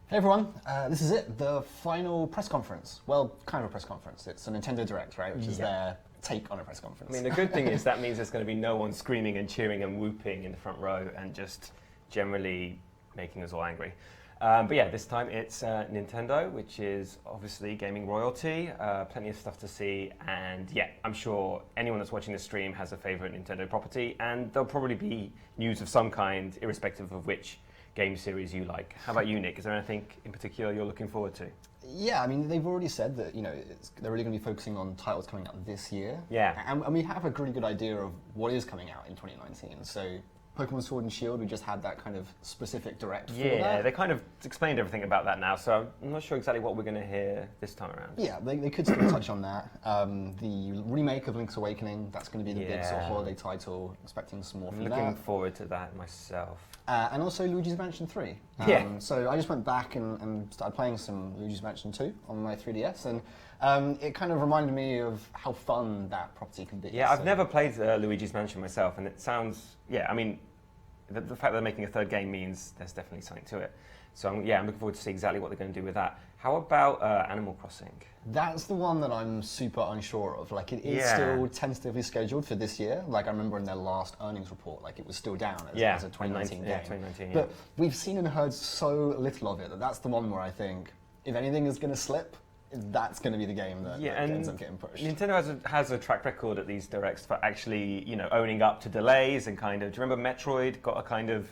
Hey everyone, this is it, the final press conference. Well, kind of a press conference. It's a Nintendo Direct, right? Which is their take on a press conference. I mean, the good thing is that means there's going to be no one screaming and cheering and whooping in the front row and just generally making us all angry. But yeah, this time it's Nintendo, which is obviously gaming royalty, plenty of stuff to see, and yeah, I'm sure anyone that's watching this stream has a favorite Nintendo property, and there'll probably be news of some kind, irrespective of which game series you like. How about you, Nick? Is there anything in particular you're looking forward to? Yeah, I mean, they've already said that, they're really going to be focusing on titles coming out this year. Yeah. And we have a really good idea of what is coming out in 2019. So Pokemon Sword and Shield, we just had that kind of specific direct for that. Yeah, they kind of explained everything about that now, so I'm not sure exactly what we're going to hear this time around. Yeah, they could still touch on that. The remake of Link's Awakening, that's going to be the big sort of holiday title, expecting some more from that. Looking forward to that myself. And also Luigi's Mansion 3. So I just went back and started playing some Luigi's Mansion 2 on my 3DS, and it kind of reminded me of how fun that property can be. Yeah, I've never played Luigi's Mansion myself, and it sounds, I mean, the fact that they're making a third game means there's definitely something to it. So I'm looking forward to see exactly what they're going to do with that. How about Animal Crossing? That's the one that I'm super unsure of. Like, it is still tentatively scheduled for this year. Like, I remember in their last earnings report, like, it was still down as a 2019 game. Yeah, 2019, But we've seen and heard so little of it that that's the one where I think, if anything is going to slip, that's going to be the game that ends up getting pushed. Nintendo has a track record at these directs for actually, owning up to delays and kind of. Do you remember Metroid got a kind of,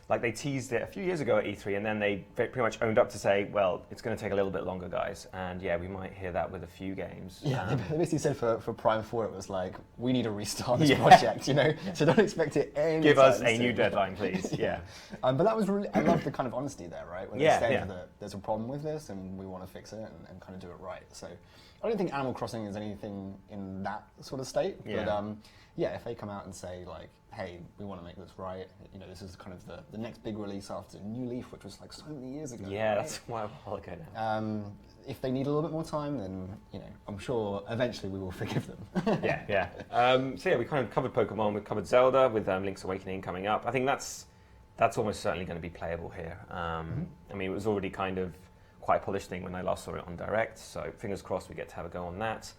like, they teased it a few years ago at E3, and then they pretty much owned up to say, well, it's going to take a little bit longer, guys. And yeah, we might hear that with a few games. Yeah, they basically said for Prime 4, it was like, we need to restart this project, So don't expect it any Give us a new deadline, please. Yeah. But that was really, I love the kind of honesty there, right? When they said that there's a problem with this and we want to fix it and kind of do it right. So I don't think Animal Crossing is anything in that sort of state. Yeah. But if they come out and say, like, hey, we want to make this right, this is kind of the next big release after New Leaf, which was like so many years ago. Yeah, that's a while ago now. If they need a little bit more time, then, I'm sure eventually we will forgive them. We kind of covered Pokemon, we covered Zelda with Link's Awakening coming up. I think that's almost certainly going to be playable here. I mean, it was already kind of quite a polished thing when I last saw it on Direct, so fingers crossed we get to have a go on that.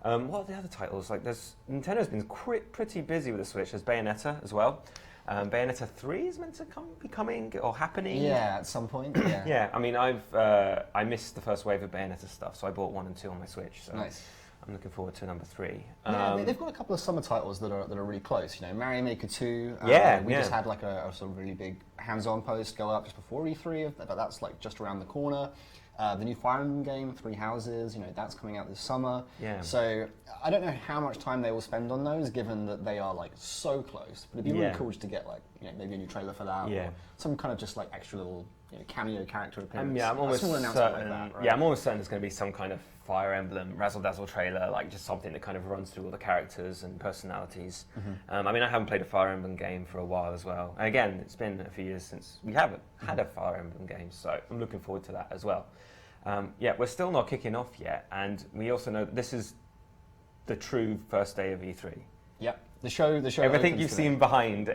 What are the other titles? Like, Nintendo's been pretty busy with the Switch. There's Bayonetta as well. Bayonetta 3 is meant to be coming or happening. Yeah, at some point. Yeah. Yeah. I mean, I missed the first wave of Bayonetta stuff, so I bought 1 and 2 on my Switch. So nice. I'm looking forward to number 3. They've got a couple of summer titles that are really close. Mario Maker 2. We just had like a sort of really big hands-on post go up just before E3, but that's like just around the corner. The new Fire Emblem game, Three Houses, that's coming out this summer. Yeah. So I don't know how much time they will spend on those, given that they are like so close. But it'd be really cool just to get like maybe a new trailer for that, or some kind of just like extra little cameo character appearance. I'm almost certain. Like that, right? Yeah, I'm almost certain there's going to be some kind of Fire Emblem razzle dazzle trailer, like just something that kind of runs through all the characters and personalities. I mean, I haven't played a Fire Emblem game for a while as well. And again, it's been a few years since we haven't had a Fire Emblem game, so I'm looking forward to that as well. We're still not kicking off yet, and we also know that this is the true first day of E3. Yep. The show. Everything you've seen behind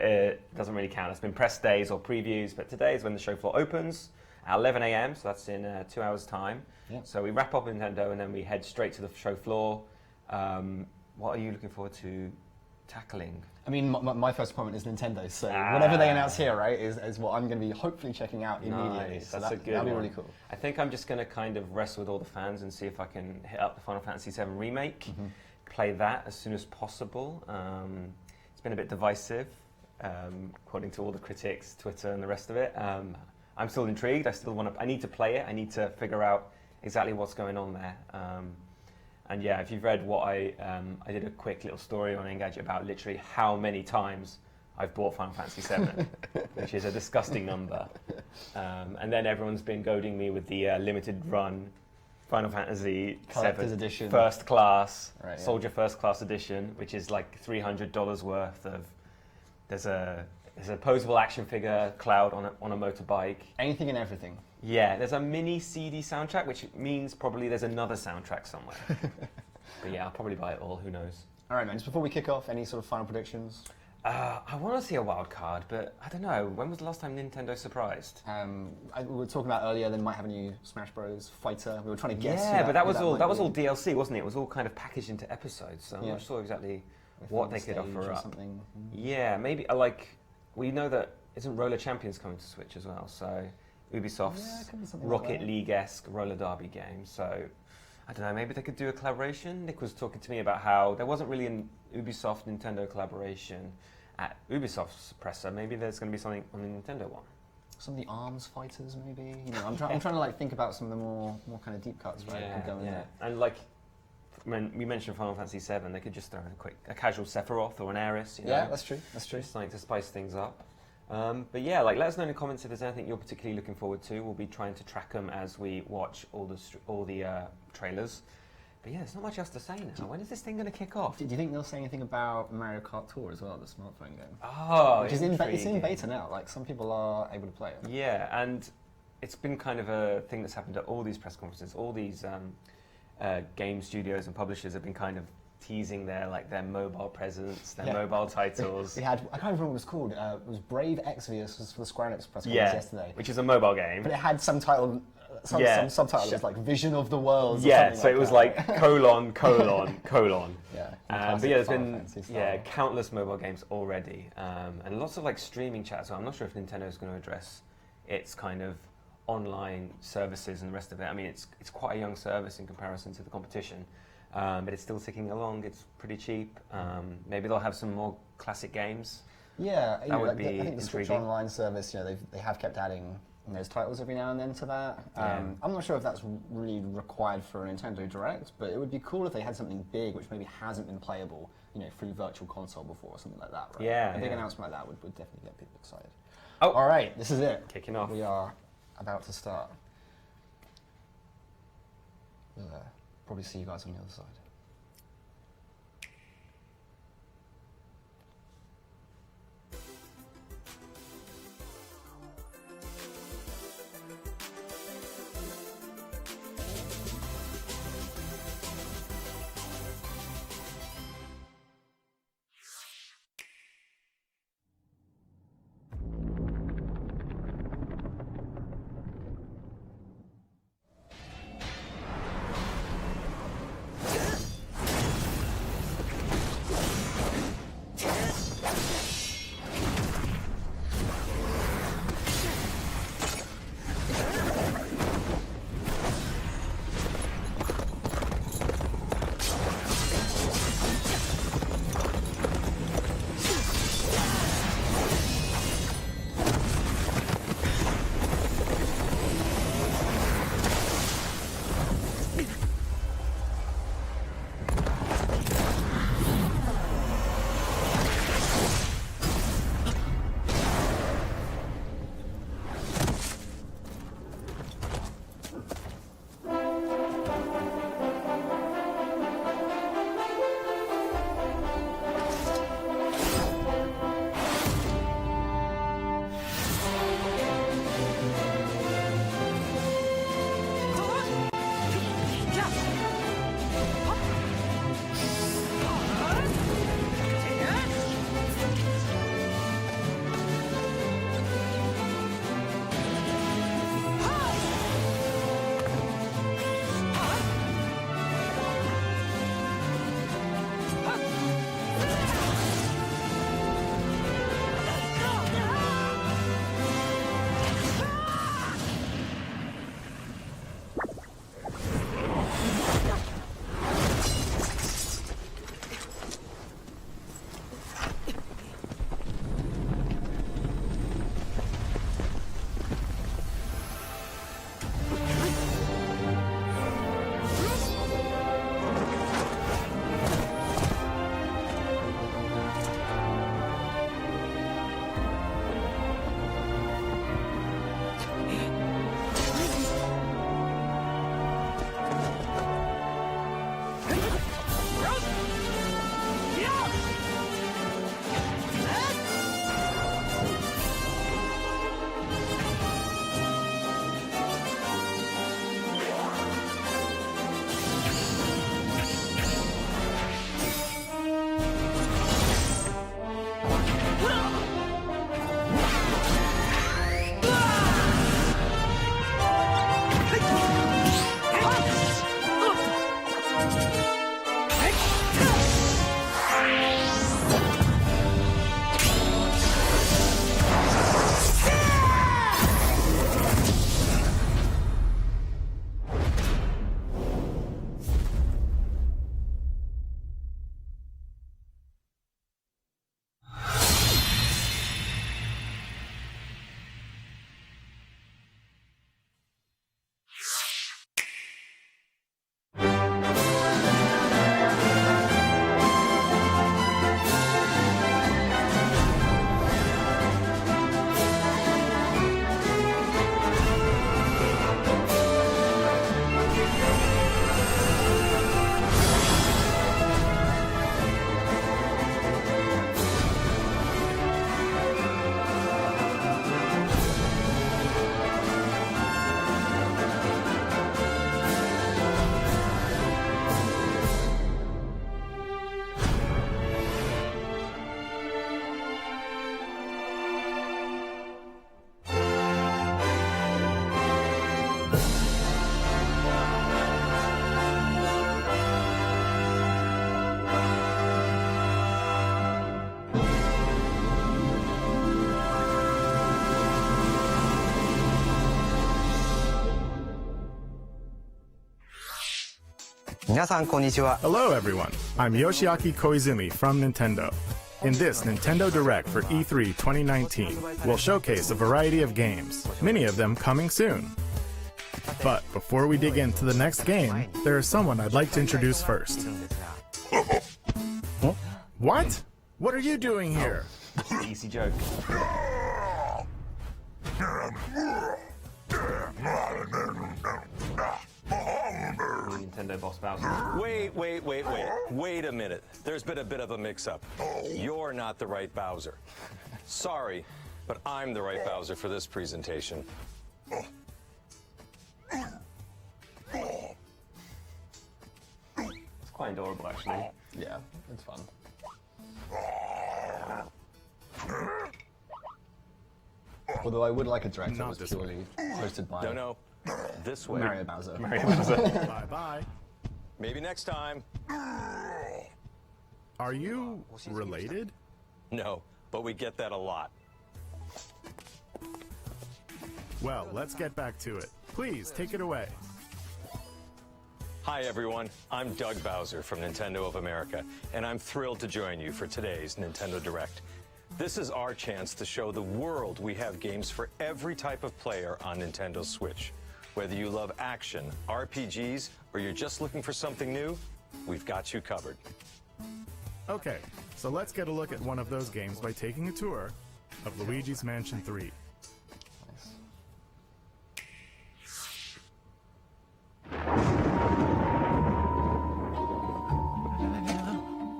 doesn't really count. It's been press days or previews, but today is when the show floor opens at 11 a.m. So that's in 2 hours' time. Yeah. So we wrap up Nintendo and then we head straight to the show floor. What are you looking forward to tackling? I mean, my first appointment is Nintendo, so whatever they announce here, right, is what I'm going to be hopefully checking out immediately. Nice. So That's a good that'll one. be really cool. I think I'm just going to kind of wrestle with all the fans and see if I can hit up the Final Fantasy VII Remake, play that as soon as possible. It's been a bit divisive, according to all the critics, Twitter and the rest of it. I'm still intrigued. I need to play it. I need to figure out exactly what's going on there. And yeah, if you've read what I did a quick little story on Engadget about literally how many times I've bought Final Fantasy VII, which is a disgusting number. And then everyone's been goading me with the limited run Final Fantasy Collector's VII Edition. First Class, right, Soldier First Class Edition, which is like $300 worth of. There's a posable action figure, Cloud on a motorbike. Anything and everything. Yeah, there's a mini CD soundtrack, which means probably there's another soundtrack somewhere. But yeah, I'll probably buy it all, who knows. All right, man, just before we kick off, any sort of final predictions? I want to see a wild card, but I don't know. When was the last time Nintendo surprised? We were talking about earlier. They might have a new Smash Bros. Fighter. We were trying to guess. Yeah, but that was all DLC, wasn't it? It was all kind of packaged into episodes. So I'm not sure exactly what they could offer up. Something. Yeah, maybe we know that isn't Roller Champions coming to Switch as well. So Ubisoft's Rocket League-esque roller derby game. So I don't know. Maybe they could do a collaboration. Nick was talking to me about how there wasn't really an Ubisoft Nintendo collaboration at Ubisoft's presser. Maybe there's going to be something on the Nintendo one. Some of the Arms fighters, maybe. I'm trying to like think about some of the more kind of deep cuts, right? And like when we mentioned Final Fantasy VII, they could just throw in a casual Sephiroth or an Aeris. Yeah, that's true. That's true. Just like to spice things up. But yeah, let us know in the comments if there's anything you're particularly looking forward to. We'll be trying to track them as we watch all the trailers. But yeah, there's not much else to say now. When is this thing going to kick off? Do you think they'll say anything about Mario Kart Tour as well, the smartphone game? Oh, which is it's in beta now. Like, some people are able to play it. Yeah, and it's been kind of a thing that's happened at all these press conferences. All these game studios and publishers have been kind of teasing their mobile presence, their mobile titles. We had, I can't remember what it was called. It was Brave Exvius was for the Square Enix press conference yesterday. Which is a mobile game. But it had some title. Some subtitle was like Vision of the World. Yeah, so it was like colon. Yeah. But there's been countless mobile games already, and lots of like streaming chat. So I'm not sure if Nintendo is going to address its kind of online services and the rest of it. I mean, it's quite a young service in comparison to the competition, but it's still ticking along. It's pretty cheap. Maybe they'll have some more classic games. Yeah, that would be I think the Switch Online service, they have kept adding those titles every now and then to that. I'm not sure if that's really required for a Nintendo Direct, but it would be cool if they had something big which maybe hasn't been playable, through Virtual Console before or something like that. Right? Yeah, a big announcement like that would definitely get people excited. Oh, all right, this is it. Kicking off. We are about to start. We'll probably see you guys on the other side. Hello everyone, I'm Yoshiaki Koizumi from Nintendo. In this Nintendo Direct for E3 2019, we'll showcase a variety of games, many of them coming soon. But before we dig into the next game, there is someone I'd like to introduce first. Huh? What? What are you doing here? Easy joke. Nintendo boss Bowser. Wait a minute. There's been a bit of a mix-up. You're not the right Bowser. Sorry, but I'm the right Bowser for this presentation. It's quite adorable, actually. Yeah, it's fun. Although I would like a direct that was purely hosted by No, this way. Mario Bowser. Bye-bye. Maybe next time. Are you related? No, but we get that a lot. Well, let's get back to it. Please, take it away. Hi everyone, I'm Doug Bowser from Nintendo of America, and I'm thrilled to join you for today's Nintendo Direct. This is our chance to show the world we have games for every type of player on Nintendo Switch. Whether you love action, RPGs, or you're just looking for something new, we've got you covered. Okay, so let's get a look at one of those games by taking a tour of Luigi's Mansion 3.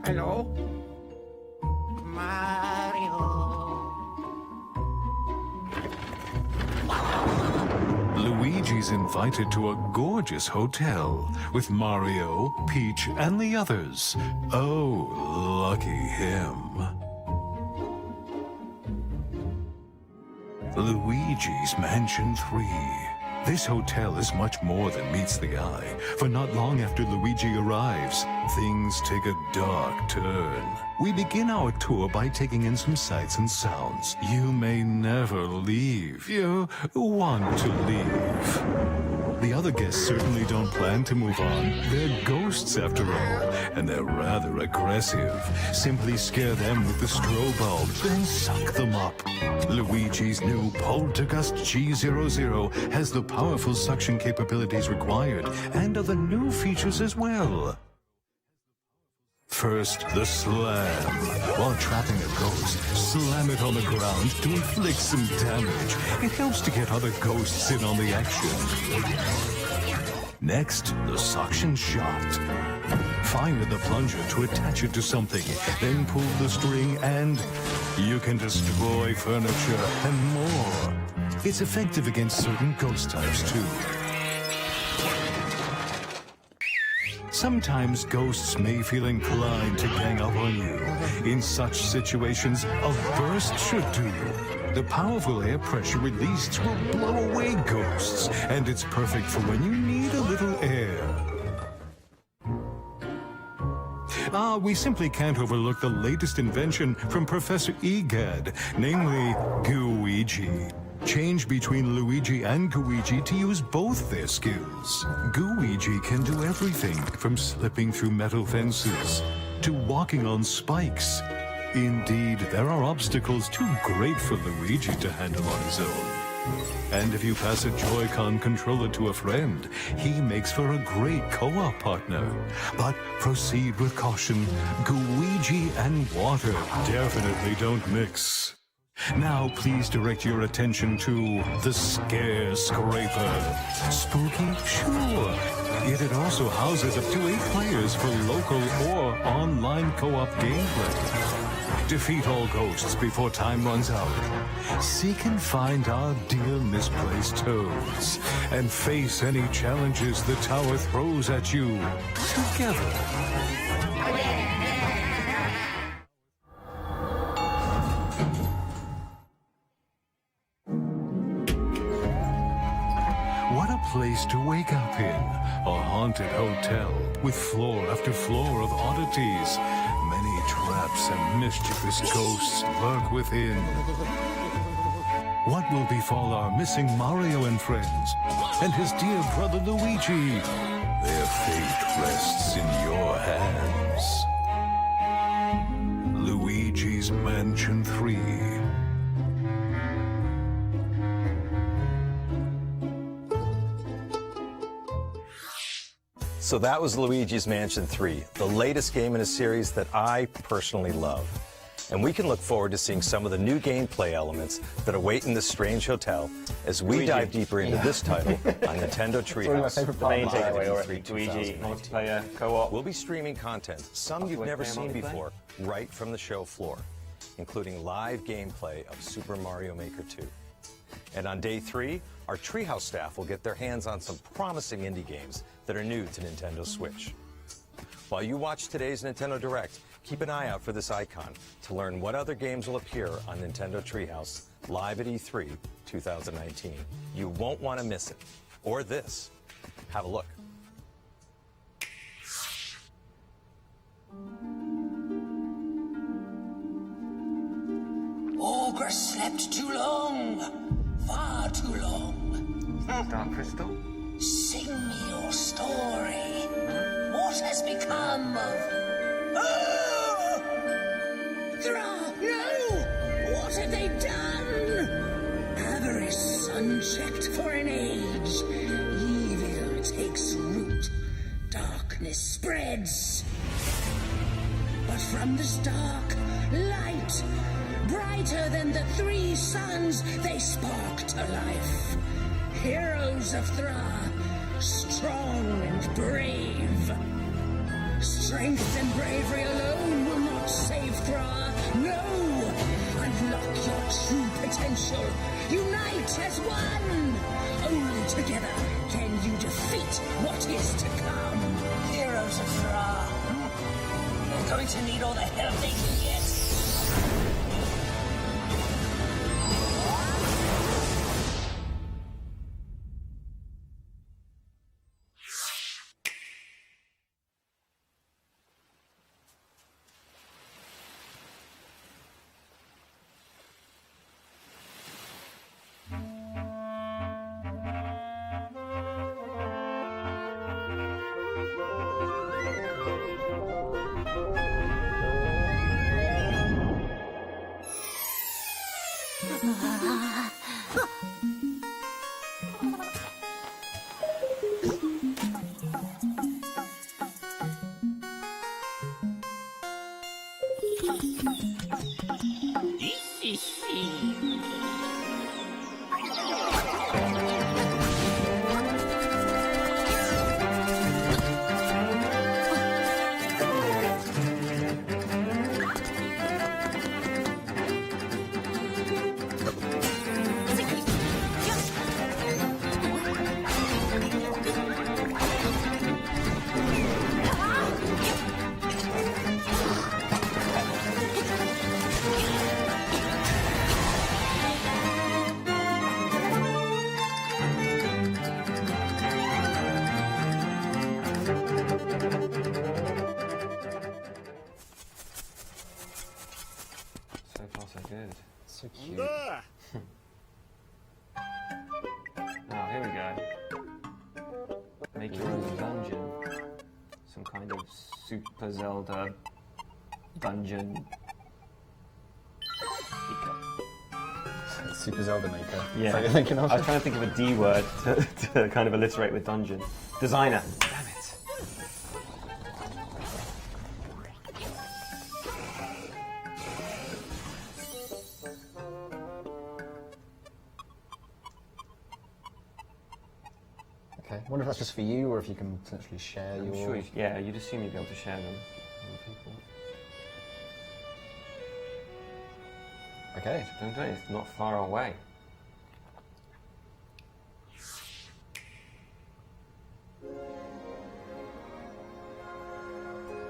Hello? Mario. Luigi's invited to a gorgeous hotel with Mario, Peach, and the others. Oh, lucky him. Luigi's Mansion 3. This hotel is much more than meets the eye, for not long after Luigi arrives, things take a dark turn. We begin our tour by taking in some sights and sounds. You may never leave. You want to leave. The other guests certainly don't plan to move on. They're ghosts after all, and they're rather aggressive. Simply scare them with the strobe bulb, then suck them up. Luigi's new Poltergust G00 has the powerful suction capabilities required, and other new features as well. First, the slam. While trapping a ghost, slam it on the ground to inflict some damage. It helps to get other ghosts in on the action. Next, the suction shot. Fire the plunger to attach it to something, then pull the string and you can destroy furniture and more. It's effective against certain ghost types too. Sometimes ghosts may feel inclined to gang up on you. In such situations, a burst should do. The powerful air pressure released will blow away ghosts, and it's perfect for when you need a little air. We simply can't overlook the latest invention from Professor Egad, namely Gooigi. Change between Luigi and Gooigi to use both their skills. Gooigi can do everything from slipping through metal fences to walking on spikes. Indeed, there are obstacles too great for Luigi to handle on his own. And if you pass a Joy-Con controller to a friend, he makes for a great co-op partner. But proceed with caution. Gooigi and water definitely don't mix. Now please direct your attention to the Scare Scraper. Spooky? Sure. Yet it also houses up to 8 players for local or online co-op gameplay. Defeat all ghosts before time runs out. Seek and find our dear misplaced toads. And face any challenges the tower throws at you together. What a place to wake up in. A haunted hotel with floor after floor of oddities. Many traps and mischievous ghosts lurk within. What will befall our missing Mario and friends? And his dear brother Luigi? Their fate rests in your hands. Luigi's Mansion 3. So that was Luigi's Mansion 3, the latest game in a series that I personally love. And we can look forward to seeing some of the new gameplay elements that await in this strange hotel as we dive deeper into this title on Nintendo Treehouse. The main takeaway already, Luigi, multiplayer, co-op. We'll be streaming content, some you've never seen before, right from the show floor, including live gameplay of Super Mario Maker 2. And on day 3, our Treehouse staff will get their hands on some promising indie games that are new to Nintendo Switch. While you watch today's Nintendo Direct, keep an eye out for this icon to learn what other games will appear on Nintendo Treehouse live at E3 2019. You won't want to miss it. Or this. Have a look. Ogre slept too long. Far too long. Dark Crystal. Sing me your story. What has become of... Oh! Thra! No! What have they done? Avarice unchecked for an age. Evil takes root. Darkness spreads. But from this dark light, brighter than the 3 suns, they spark to life. Heroes of Thra, strong and brave. Strength and bravery alone will not save Thra. No! Unlock your true potential. Unite as one! Only together can you defeat what is to come. Heroes of Thra. They're going to need all the help they can get. So cute. Oh, here we go. Make your own dungeon. Some kind of Super Zelda dungeon. Super Zelda Maker. Yeah. Is that what you're thinking of? I was trying to think of a D word to kind of alliterate with dungeon. Designer. Damn it. Okay. I wonder if that's just for you or if you can potentially share I'm your... sure yeah, you'd assume you'd be able to share them with people. Okay. Don't do it, it's not far away.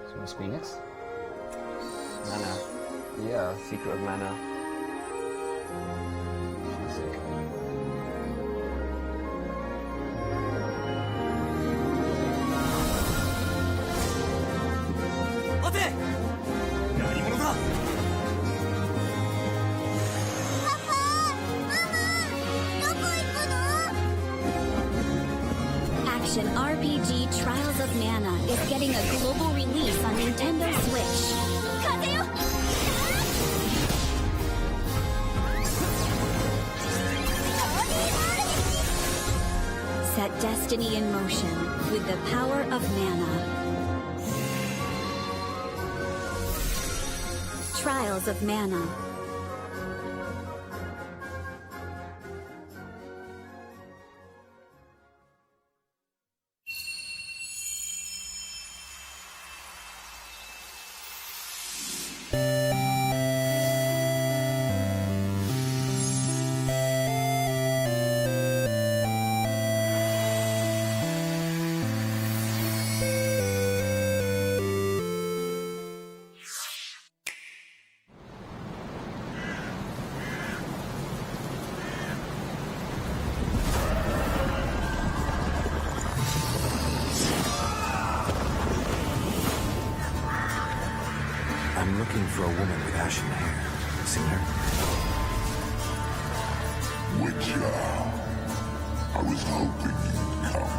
So must be this? Mana. Yeah. Secret of Mana. Classic. action RPG Trials of Mana is getting a global release on Nintendo Switch. Set destiny in motion with the power of mana. Trials of Mana. I'm looking for a woman with ashen hair. Seen her? Witcher, I was hoping you'd come.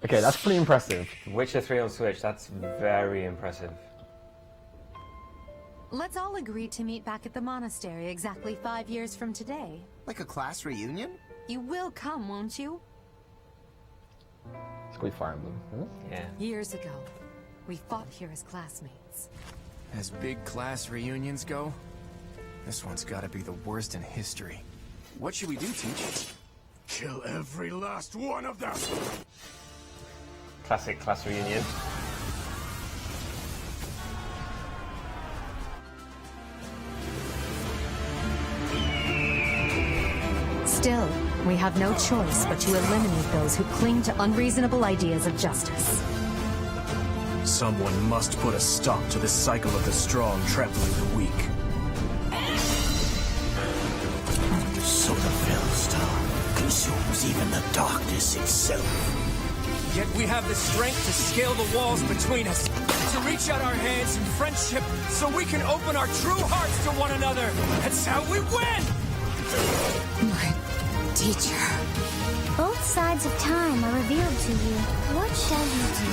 Okay, that's pretty impressive. Witcher 3 on Switch, that's very impressive. Let's all agree to meet back at the monastery exactly 5 years from today. Like a class reunion? You will come, won't you? It's called Fire Emblem. Huh? Yeah. Years ago, we fought here as classmates. As big class reunions go, this one's gotta be the worst in history. What should we do, Teach? Kill every last one of them! Classic class reunion. Still, we have no choice but to eliminate those who cling to unreasonable ideas of justice. Someone must put a stop to this cycle of the strong trampling the weak. So the Fellstar consumes even the darkness itself. Yet we have the strength to scale the walls between us, to reach out our hands in friendship so we can open our true hearts to one another. That's how we win! My teacher. Both sides of time are revealed to you. What shall you do?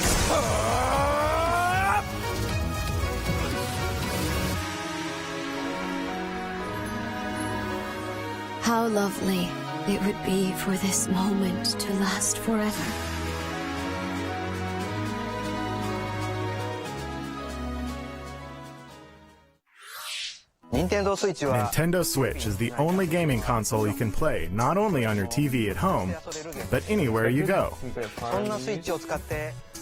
How lovely it would be for this moment to last forever. Nintendo Switch is the only gaming console you can play not only on your TV at home, but anywhere you go.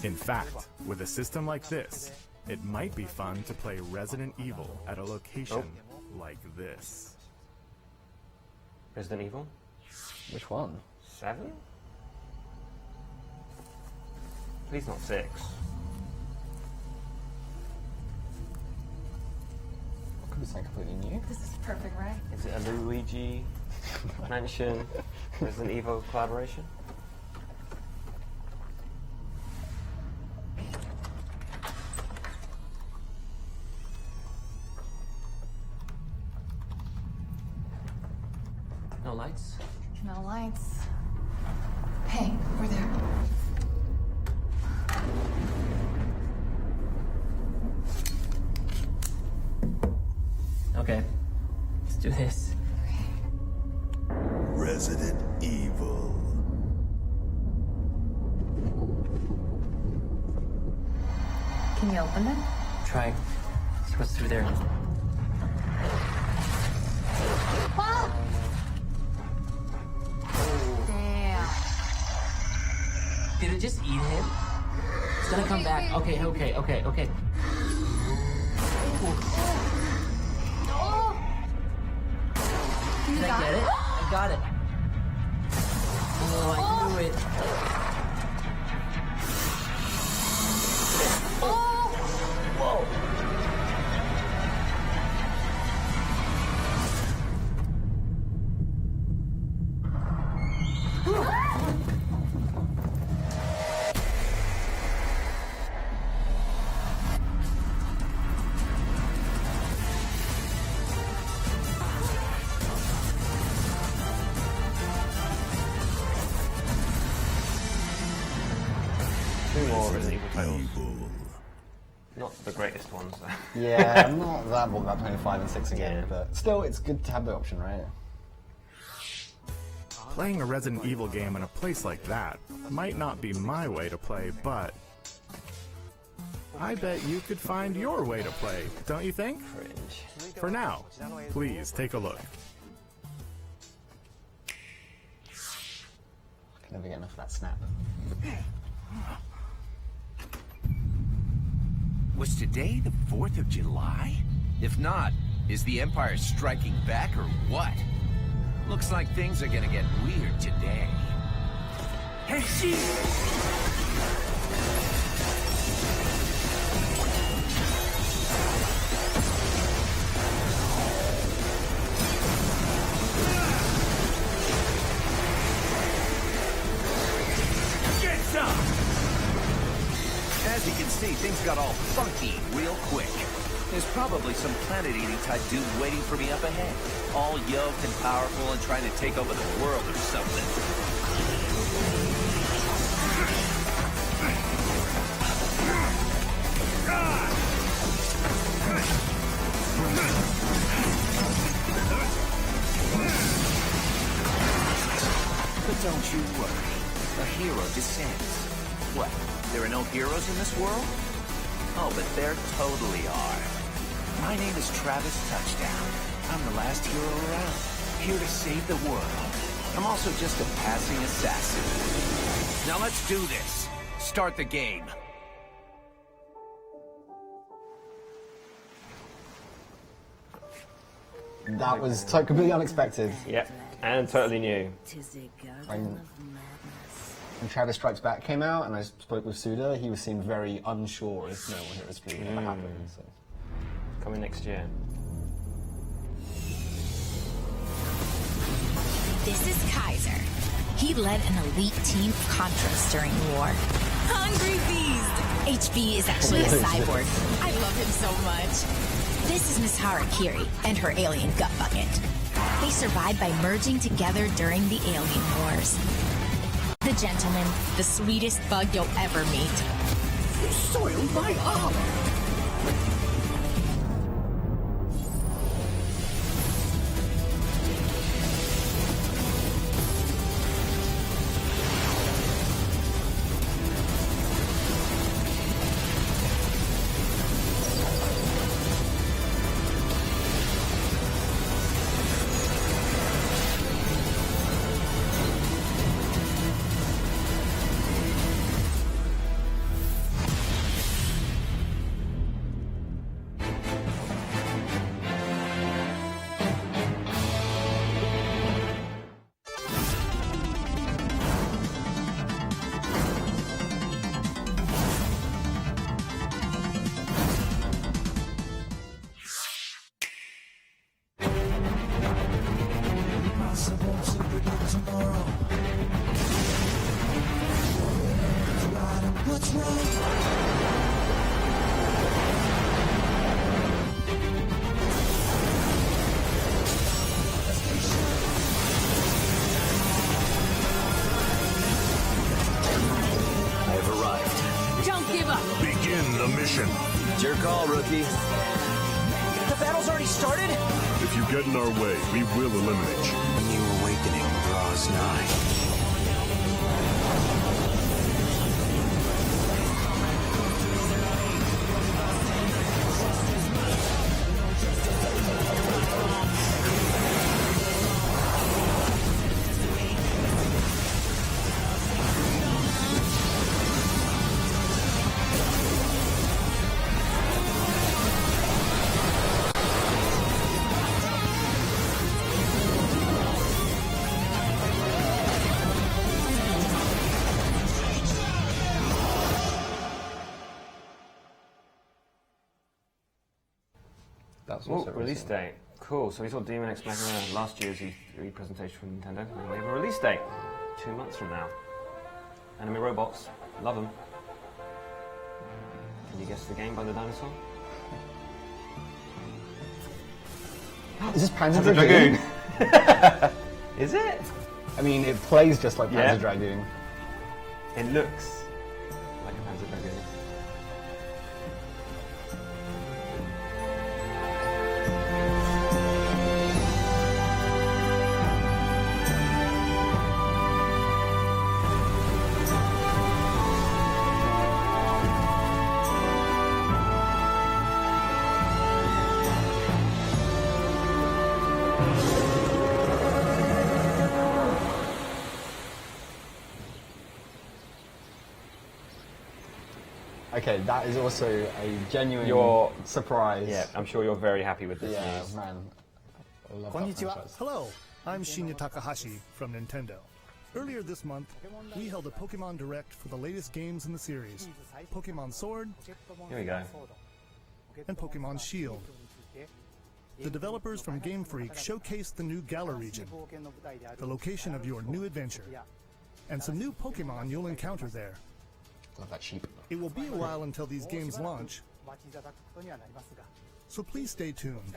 In fact, with a system like this, it might be fun to play Resident Evil at a location like this. Resident Evil? Which one? 7? Please not 6. Could be something completely new. This is perfect, right? Is it a Luigi Mansion Resident Evil collaboration? No lights? No lights. Hey, we're there. Okay, let's do this. Resident Evil. Can you open it? Try. See what's through there. Oh! Damn. Did it just eat him? It's gonna come back. Okay. Did I get it? I got it. Oh, I knew it. Whoa. Not the greatest ones. Yeah, I'm not that bothered about playing 5 and 6 again, Yeah. but still, it's good to have the option, right? Playing a Resident Evil game in a place like that might not be my way to play, but I bet you could find your way to play, don't you think? Cringe. For now, please take a look. I can never get enough of that snap. Was today the 4th of July? If not, is the Empire striking back or what? Looks like things are gonna get weird today. Hey, she! Get some! As you can see, things got all funky real quick. There's probably some planet-eating type dude waiting for me up ahead. All yoked and powerful and trying to take over the world or something. But don't you worry. A hero descends. What? There are no heroes in this world? Oh, but there totally are. My name is Travis Touchdown. I'm the last hero around, here to save the world. I'm also just a passing assassin. Now let's do this. Start the game. That was completely unexpected. Yep, and totally new. When Travis Strikes Back came out and I spoke with Suda, he seemed very unsure as to when Heroes 3 would ever happen. So. Coming next year. This is Kaiser. He led an elite team of Contras during the war. Hungry Beast! HB is actually a cyborg. I love him so much. This is Miss Harakiri and her alien gut bucket. They survived by merging together during the alien wars. The gentleman, the sweetest bug you'll ever meet. You soiled my armor! What's wrong? I've arrived. Don't give up! Begin the mission. It's your call, rookie. The battle's already started? If you get in our way, we will eliminate you. A new awakening draws nigh. That's Oh, also release date. Cool. So we saw Demon X Machina last year's E3 presentation from Nintendo. And we have a release date 2 months from now. Enemy robots. Love them. Can you guess the game by the dinosaur? Is this Panzer Dragoon? Is it? I mean, it plays just like Panzer Yeah. Dragoon. It looks like a Panzer Dragoon. Okay, that is also a genuine surprise. Yeah, I'm sure you're very happy with this news. Man. I love that franchise. Hello, I'm Shinya Takahashi from Nintendo. Earlier this month, we held a Pokemon Direct for the latest games in the series, Pokemon Sword, Here we go. and Pokemon Shield. The developers from Game Freak showcased the new Galar region, the location of your new adventure, and some new Pokemon you'll encounter there. Love that sheep. It will be a while until these games launch, so please stay tuned.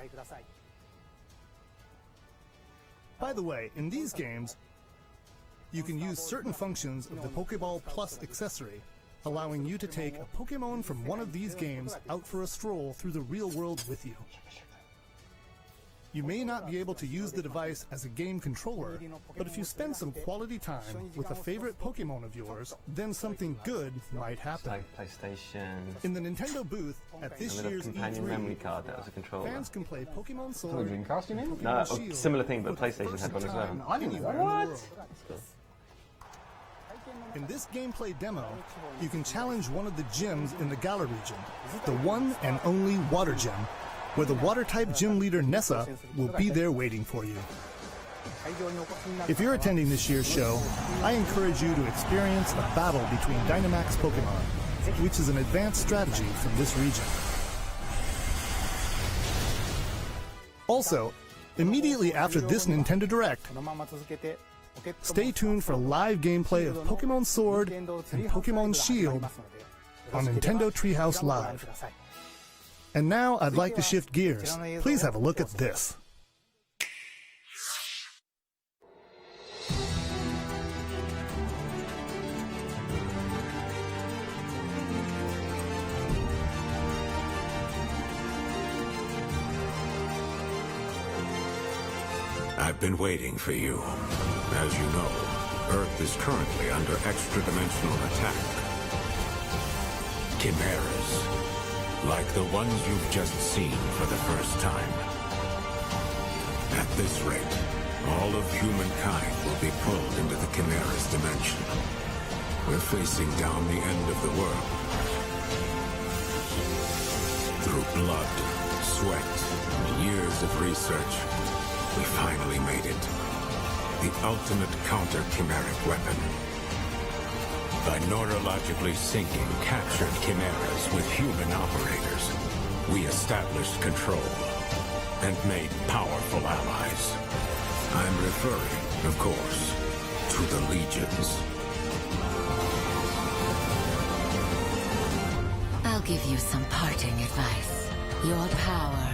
By the way, in these games, you can use certain functions of the Pokeball Plus accessory, allowing you to take a Pokemon from one of these games out for a stroll through the real world with you. You may not be able to use the device as a game controller, but if you spend some quality time with a favorite Pokemon of yours, then something good might happen. Like PlayStation. In the Nintendo booth at this year's companion memory E3, card that was a controller. fans can play Pokemon Oh, Sword, Dreamcast, you mean? Pokemon No, Shield, similar thing, but for the PlayStation first had one as time well. I didn't know anywhere in the that. world. In this gameplay demo, you can challenge one of the gyms in the Galar region, the one and only Water Gym, where the Water-type gym leader Nessa will be there waiting for you. If you're attending this year's show, I encourage you to experience a battle between Dynamax Pokemon, which is an advanced strategy from this region. Also, immediately after this Nintendo Direct, stay tuned for live gameplay of Pokemon Sword and Pokemon Shield on Nintendo Treehouse Live. And now I'd like to shift gears. Please have a look at this. I've been waiting for you. As you know, Earth is currently under extra-dimensional attack. Chimeras, like the ones you've just seen for the first time. At this rate, all of humankind will be pulled into the Chimera's dimension. We're facing down the end of the world. Through blood, sweat, and years of research, we finally made it. The ultimate counter-chimeric weapon. By neurologically syncing captured chimeras with human operators, we established control and made powerful allies. I'm referring, of course, to the Legions. I'll give you some parting advice. Your power,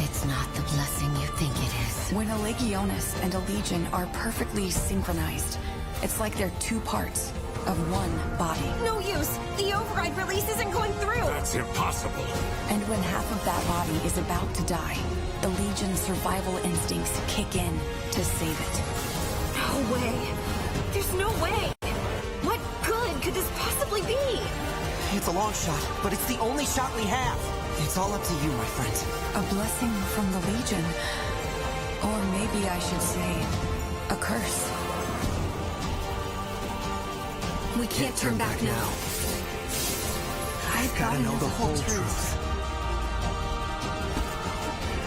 it's not the blessing you think it is. When a Legionis and a Legion are perfectly synchronized, it's like they're two parts of one body. No use! The override release isn't going through! That's impossible! And when half of that body is about to die, the Legion's survival instincts kick in to save it. No way! There's no way! What good could this possibly be? It's a long shot, but it's the only shot we have. It's all up to you, my friend. A blessing from the Legion. Or maybe I should say, a curse. We can't turn back now. I've gotta know the whole truth.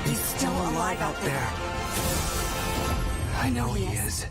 He's still alive out there. I know he is.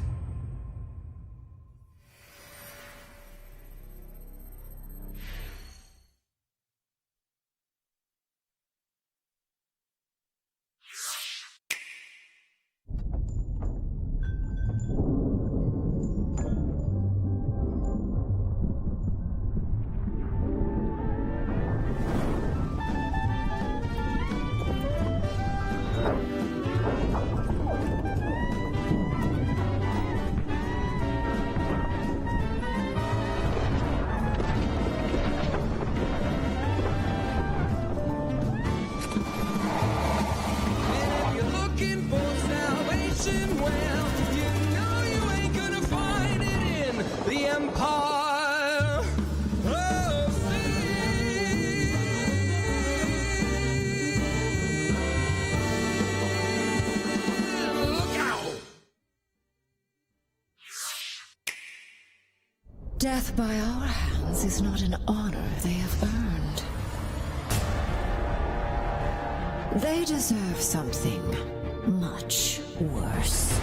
Death by our hands is not an honor they have earned. They deserve something much worse.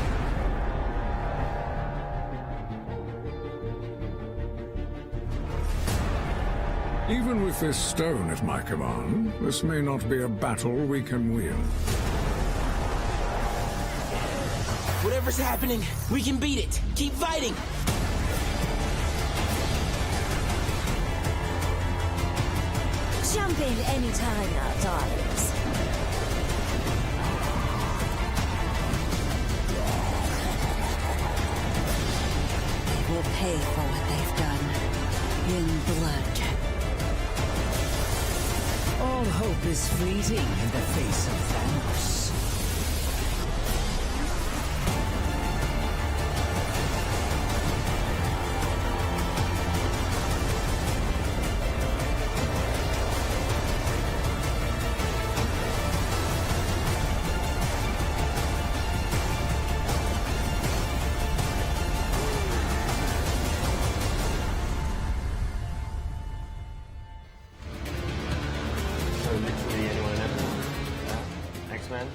Even with this stone at my command, this may not be a battle we can win. Whatever's happening, we can beat it. Keep fighting. Jump in anytime now, darlings. They will pay for what they've done in blood. All hope is fleeting in the face of Thanos. Literally anyone and everyone. X-Men.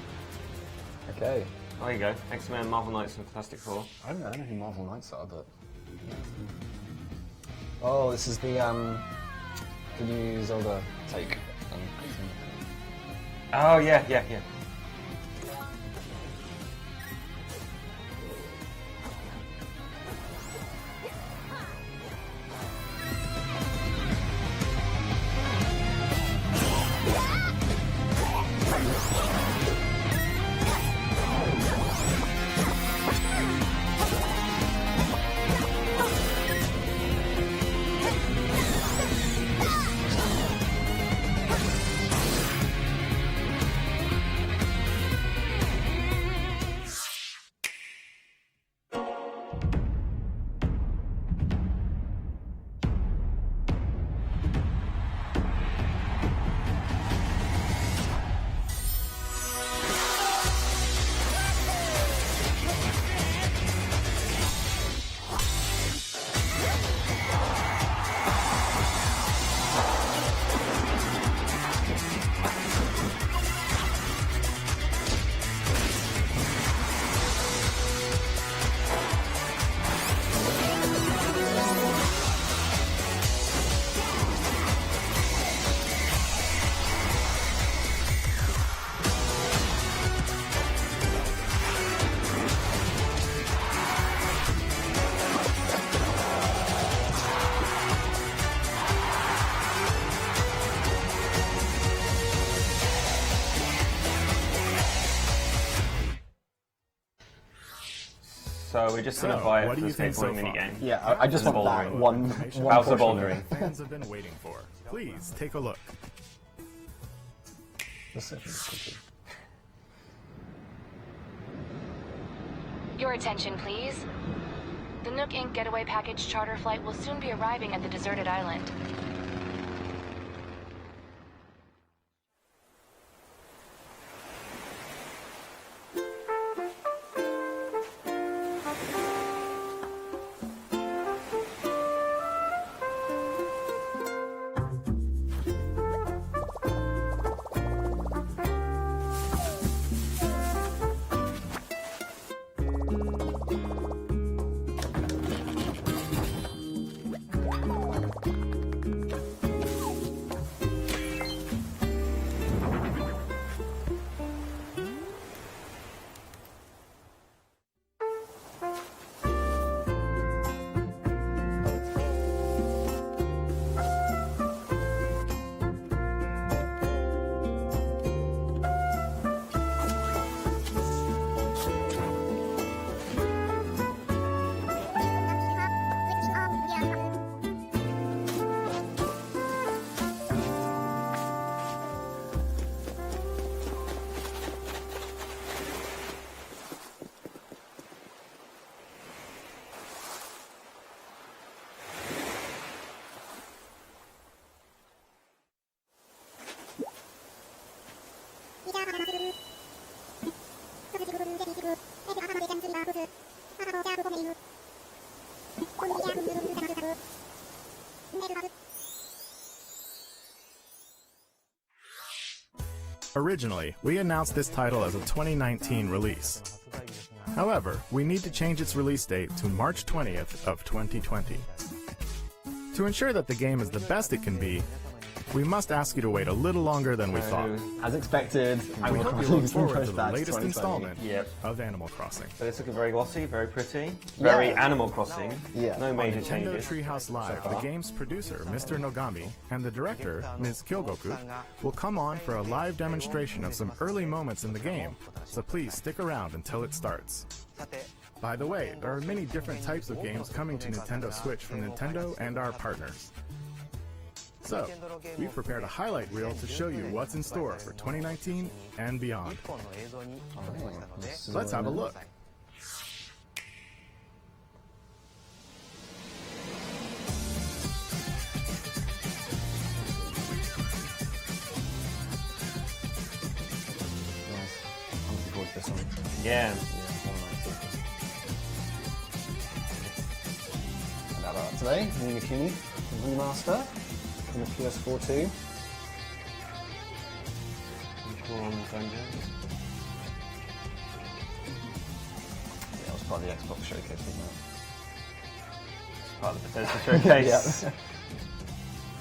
Okay. There you go. X-Men, Marvel Knights, and Fantastic Four. I don't know who Marvel Knights are, but... Oh, this is the new Zelda take. Oh, yeah. So we're just going to buy it for the skateboarding minigame. Yeah, I just want that one Bowser bouldering. Fans have been waiting for. Please take a look. Your attention, please. The Nook Inc. Getaway Package charter flight will soon be arriving at the deserted island. Originally, we announced this title as a 2019 release. However, we need to change its release date to March 20th of 2020. To ensure that the game is the best it can be, we must ask you to wait a little longer than we thought. As expected, we hope you look forward to the latest installment of Animal Crossing. So it's looking very glossy, very pretty, very Animal Crossing. No major Nintendo changes. Treehouse Live, the game's producer, Mr. Nogami, and the director, Ms. Kyogoku, will come on for a live demonstration of some early moments in the game, so please stick around until it starts. By the way, there are many different types of games coming to Nintendo Switch from Nintendo and our partners. So, we've prepared a highlight reel to show you what's in store for 2019 and beyond. Let's have a look. I'm looking forward to this one. Yeah. And that out today, Ni no Kuni Remaster on the PS4 too. Yeah, that was part of the Xbox showcase, wasn't it? Part of the Bethesda showcase. Yeah.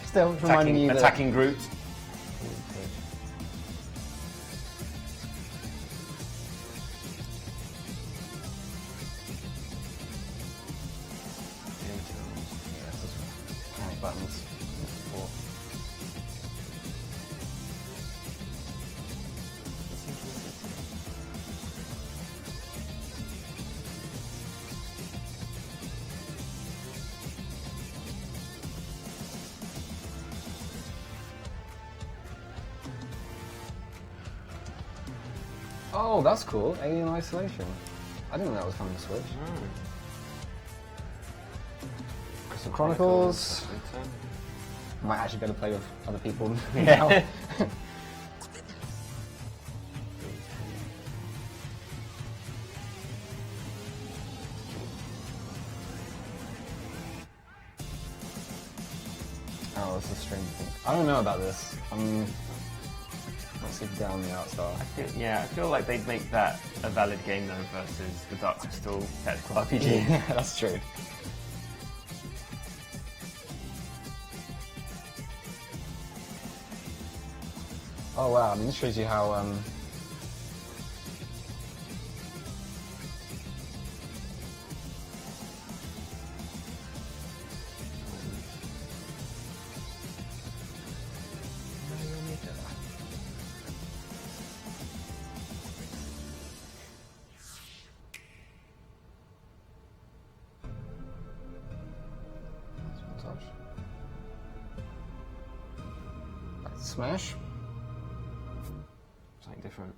Still reminding you that... Attacking Groot. Buttons. Oh, that's cool. Alien Isolation. I didn't know that was coming to Switch. Crystal Chronicles. Might actually be able to play with other people now. Oh, this is strange thing. I don't know about this. Let's see if down the art style. I feel like they'd make that a valid game though versus the Dark Crystal tactical RPG. Yeah, that's true. Oh wow, I mean this shows you how Smash. Something different.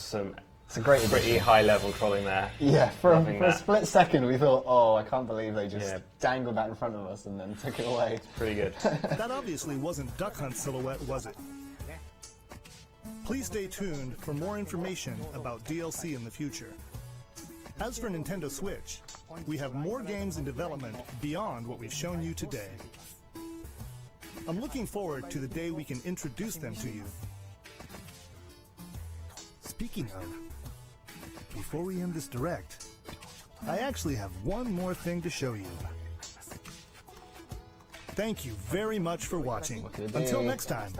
some it's a great pretty high-level trolling there. Yeah, for a split second we thought, oh, I can't believe they just dangled that in front of us and then took it away. It's pretty good. That obviously wasn't Duck Hunt Silhouette, was it? Please stay tuned for more information about DLC in the future. As for Nintendo Switch, we have more games in development beyond what we've shown you today. I'm looking forward to the day we can introduce them to you. Speaking of, before we end this direct, I actually have one more thing to show you. Thank you very much for watching. Until next time.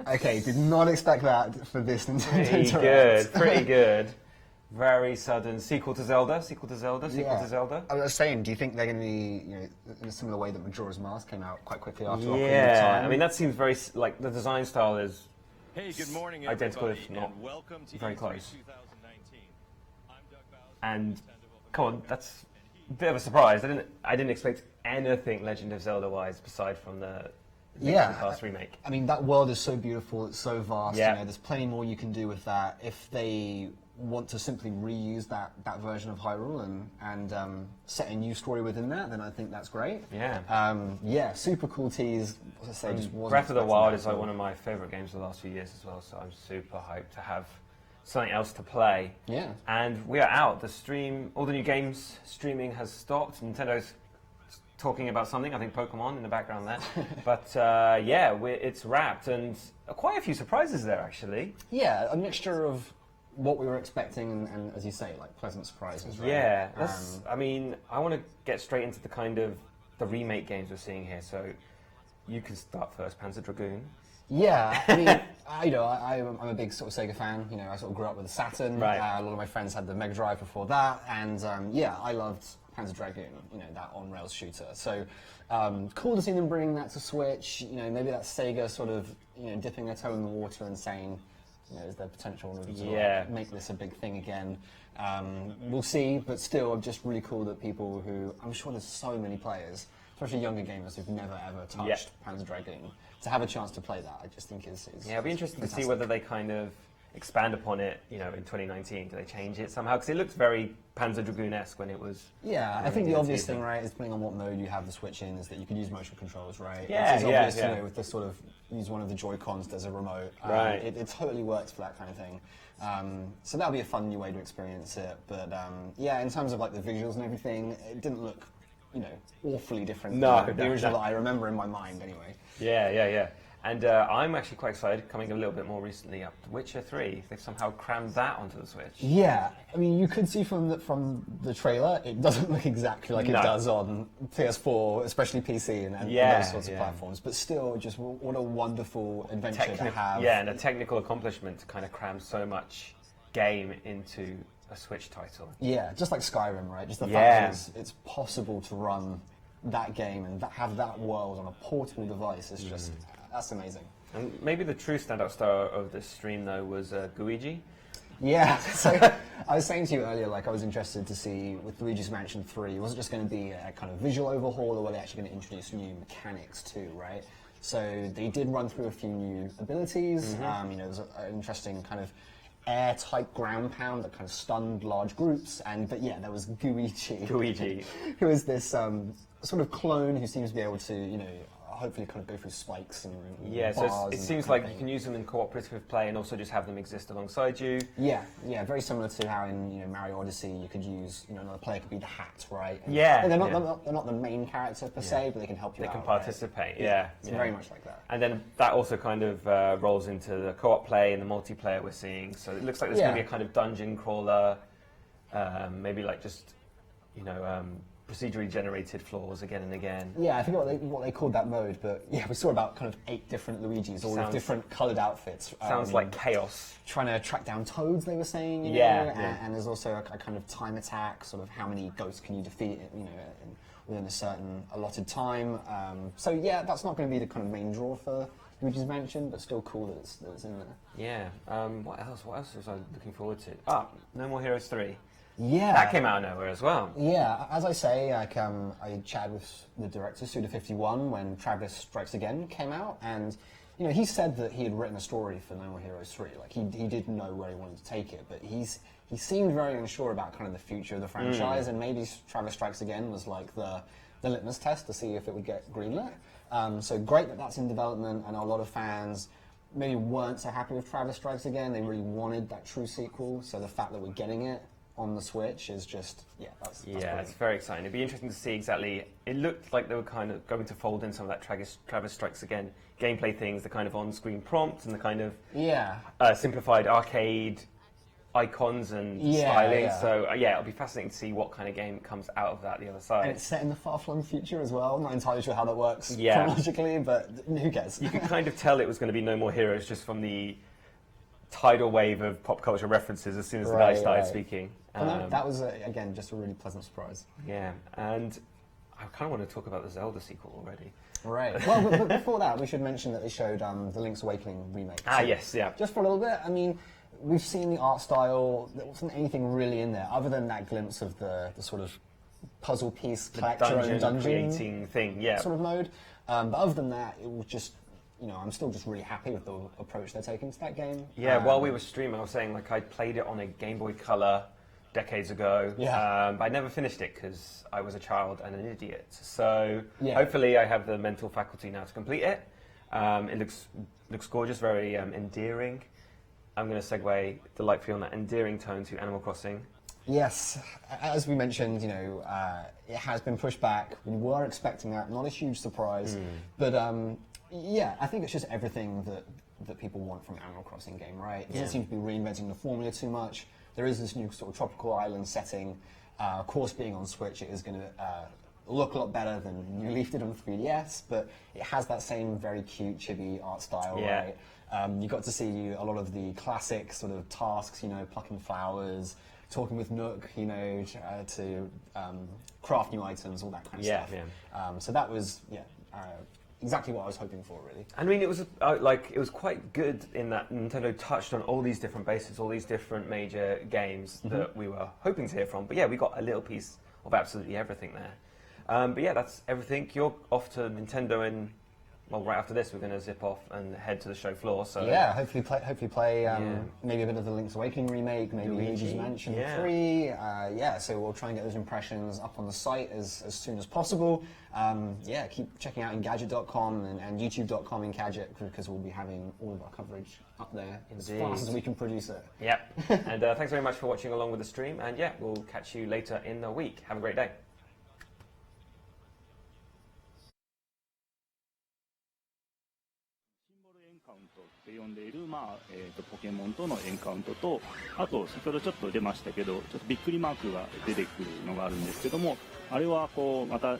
Okay, did not expect that for this Nintendo Pretty Direct. good, pretty good. Very sudden sequel to Zelda, sequel to Zelda, sequel to Zelda. I was saying, do you think they're going to be, in a similar way that Majora's Mask came out quite quickly after Ocarina of Time? I mean that seems very like the design style is good morning, identical, if not very close. And come on, that's a bit of a surprise. I didn't expect anything Legend of Zelda wise aside from the past remake. I mean, that world is so beautiful, it's so vast, Yeah. there's plenty more you can do with that. If they want to simply reuse that version of Hyrule and set a new story within that, then I think that's great. Yeah. Super cool tease. As I say, just wasn't Breath of the expecting Wild that is like at all. one of my favourite games of the last few years as well, so I'm super hyped to have something else to play. Yeah. And we are out. The stream, all the new games streaming has stopped. Nintendo's talking about something, I think Pokemon in the background there. But it's wrapped, and quite a few surprises there actually. Yeah, a mixture of what we were expecting and as you say, like pleasant surprises, right? Yeah, I mean, I want to get straight into the kind of the remake games we're seeing here, so you can start first, Panzer Dragoon. Yeah, I mean, I'm a big sort of Sega fan. I sort of grew up with the Saturn. Right. A lot of my friends had the Mega Drive before that, and I loved Panzer Dragoon. That on-rails shooter. So cool to see them bringing that to Switch. Maybe that's Sega sort of dipping their toe in the water and saying, is there potential to make this a big thing again? We'll see, but still, I'm just really cool that people who I'm sure there's so many players, especially younger gamers who've never ever touched Panzer Dragoon, to have a chance to play that, I just think is it'll be interesting fantastic. to see whether they kind of expand upon it, in 2019. Do they change it somehow? Because it looked very Panzer Dragoon-esque when it was. Yeah, I think the obvious thing, right, is depending on what mode you have the Switch in, is that you can use motion controls, right? It's obvious, with the sort of use one of the Joy-Cons as a remote. Right. It totally works for that kind of thing. So that'll be a fun new way to experience it. But in terms of like the visuals and everything, it didn't look, awfully different. No, the original that I remember in my mind, anyway. Yeah. And I'm actually quite excited, coming a little bit more recently up, Witcher 3. They've somehow crammed that onto the Switch. Yeah, I mean, you could see from the trailer, it doesn't look exactly like it does on PS4, especially PC and those sorts of platforms. But still, just what a wonderful adventure to have. Yeah, and a technical accomplishment to kind of cram so much game into a Switch title. Yeah, just like Skyrim, right? Just the fact that it's possible to run that game and have that world on a portable device is just... That's amazing. And maybe the true standout star of this stream, though, was Guigi. Yeah, so I was saying to you earlier, like I was interested to see with Luigi's Mansion 3, was it just going to be a kind of visual overhaul, or were they actually going to introduce new mechanics too, right? So they did run through a few new abilities. You know, there's an interesting kind of air-type ground pound that kind of stunned large groups, but yeah, there was Gooigi, who is this sort of clone who seems to be able to, you know, hopefully kind of go through spikes and so it seems like you can use them in cooperative play and also just have them exist alongside you. Yeah, very similar to how in Mario Odyssey you could use, another player could be the hat, right? And they're not the main character per se, but they can help you out. They can participate, It's very much like that. And then that also kind of rolls into the co-op play and the multiplayer we're seeing. So it looks like there's going to be a kind of dungeon crawler, maybe like just, procedurally generated floors again and again. Yeah, I forget what they called that mode, but yeah, we saw about kind of 8 different Luigis, all with different coloured outfits. Sounds like chaos. Trying to track down toads, they were saying. And there's also a kind of time attack, sort of how many ghosts can you defeat, within a certain allotted time. So yeah, that's not going to be the kind of main draw for Luigi's Mansion, but still cool that it's in there. Yeah. What else was I looking forward to? No More Heroes 3. Yeah. That came out of nowhere as well. Yeah, as I say, I chatted with the director, Suda51, when Travis Strikes Again came out, and he said that he had written a story for No More Heroes 3. Like, he did know where he wanted to take it, but he seemed very unsure about kind of the future of the franchise, and maybe Travis Strikes Again was like the litmus test to see if it would get greenlit. So great that that's in development. I know a lot of fans maybe weren't so happy with Travis Strikes Again. They really wanted that true sequel, so the fact that we're getting it on the Switch is just, that's it's very exciting. It'd be interesting to see exactly. It looked like they were kind of going to fold in some of that Travis Strikes Again gameplay things, the kind of on-screen prompts and the kind of simplified arcade icons and styling. So it'll be fascinating to see what kind of game comes out of that the other side. And it's set in the far-flung future as well. I'm not entirely sure how that works chronologically, but who cares? You could kind of tell it was going to be No More Heroes just from the tidal wave of pop culture references as soon as the guy started speaking. And that was, again, just a really pleasant surprise. Yeah, and I kind of want to talk about the Zelda sequel already. Right. Well, but before that, we should mention that they showed the Link's Awakening remake. Yes, yeah. Just for a little bit. I mean, we've seen the art style. There wasn't anything really in there, other than that glimpse of the sort of puzzle piece, collect your own dungeon creating thing, sort of mode. But other than that, it was just... I'm still just really happy with the approach they're taking to that game. Yeah, while we were streaming, I was saying, like, I played it on a Game Boy Color decades ago. But I never finished it because I was a child and an idiot. So hopefully I have the mental faculty now to complete it. It looks gorgeous, very endearing. I'm going to segue delightfully on that endearing tone to Animal Crossing. Yes, as we mentioned, it has been pushed back. We were expecting that, not a huge surprise, but I think it's just everything that people want from an Animal Crossing game, right? It doesn't seem to be reinventing the formula too much. There is this new sort of tropical island setting. Of course, being on Switch, it is going to look a lot better than New Leaf did on 3DS, but it has that same very cute, chibi art style, right? You got to see a lot of the classic sort of tasks, plucking flowers, talking with Nook, to craft new items, all that kind of stuff. So that was, exactly what I was hoping for, really. I mean, it was quite good in that Nintendo touched on all these different bases, all these different major games that we were hoping to hear from. But yeah, we got a little piece of absolutely everything there. But yeah, that's everything. You're off to Nintendo in... Well, right after this, we're going to zip off and head to the show floor. So yeah, hopefully play maybe a bit of the Link's Awakening remake, maybe Luigi's Mansion 3. So we'll try and get those impressions up on the site as soon as possible. Keep checking out Engadget.com and YouTube.com Engadget, because we'll be having all of our coverage up there as fast as we can produce it. Yep. And thanks very much for watching along with the stream. And yeah, we'll catch you later in the week. Have a great day. 呼んでいる、ポケモンとのエンカウントと、あと先ほどちょっと出ましたけど、ちょっとびっくりマークが出てくるのがあるんですけども、あれはまた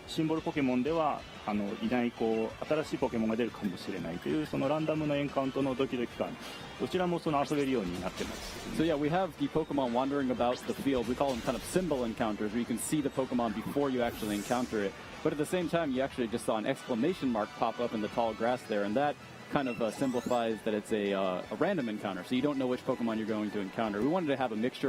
シンボルポケモンではいない新しいポケモンが出るかもしれないというそのランダムのエンカウントのドキドキ感、どちらも遊べるようになってます。So yeah, we have the Pokemon wandering about the field. We call them kind of symbol encounters, where you can see the Pokemon before you actually encounter it. But at the same time, you actually just saw an exclamation mark pop up in the tall grass there, and that kind of simplifies that it's a random encounter, so you don't know which Pokemon you're going to encounter. We wanted to have a mixture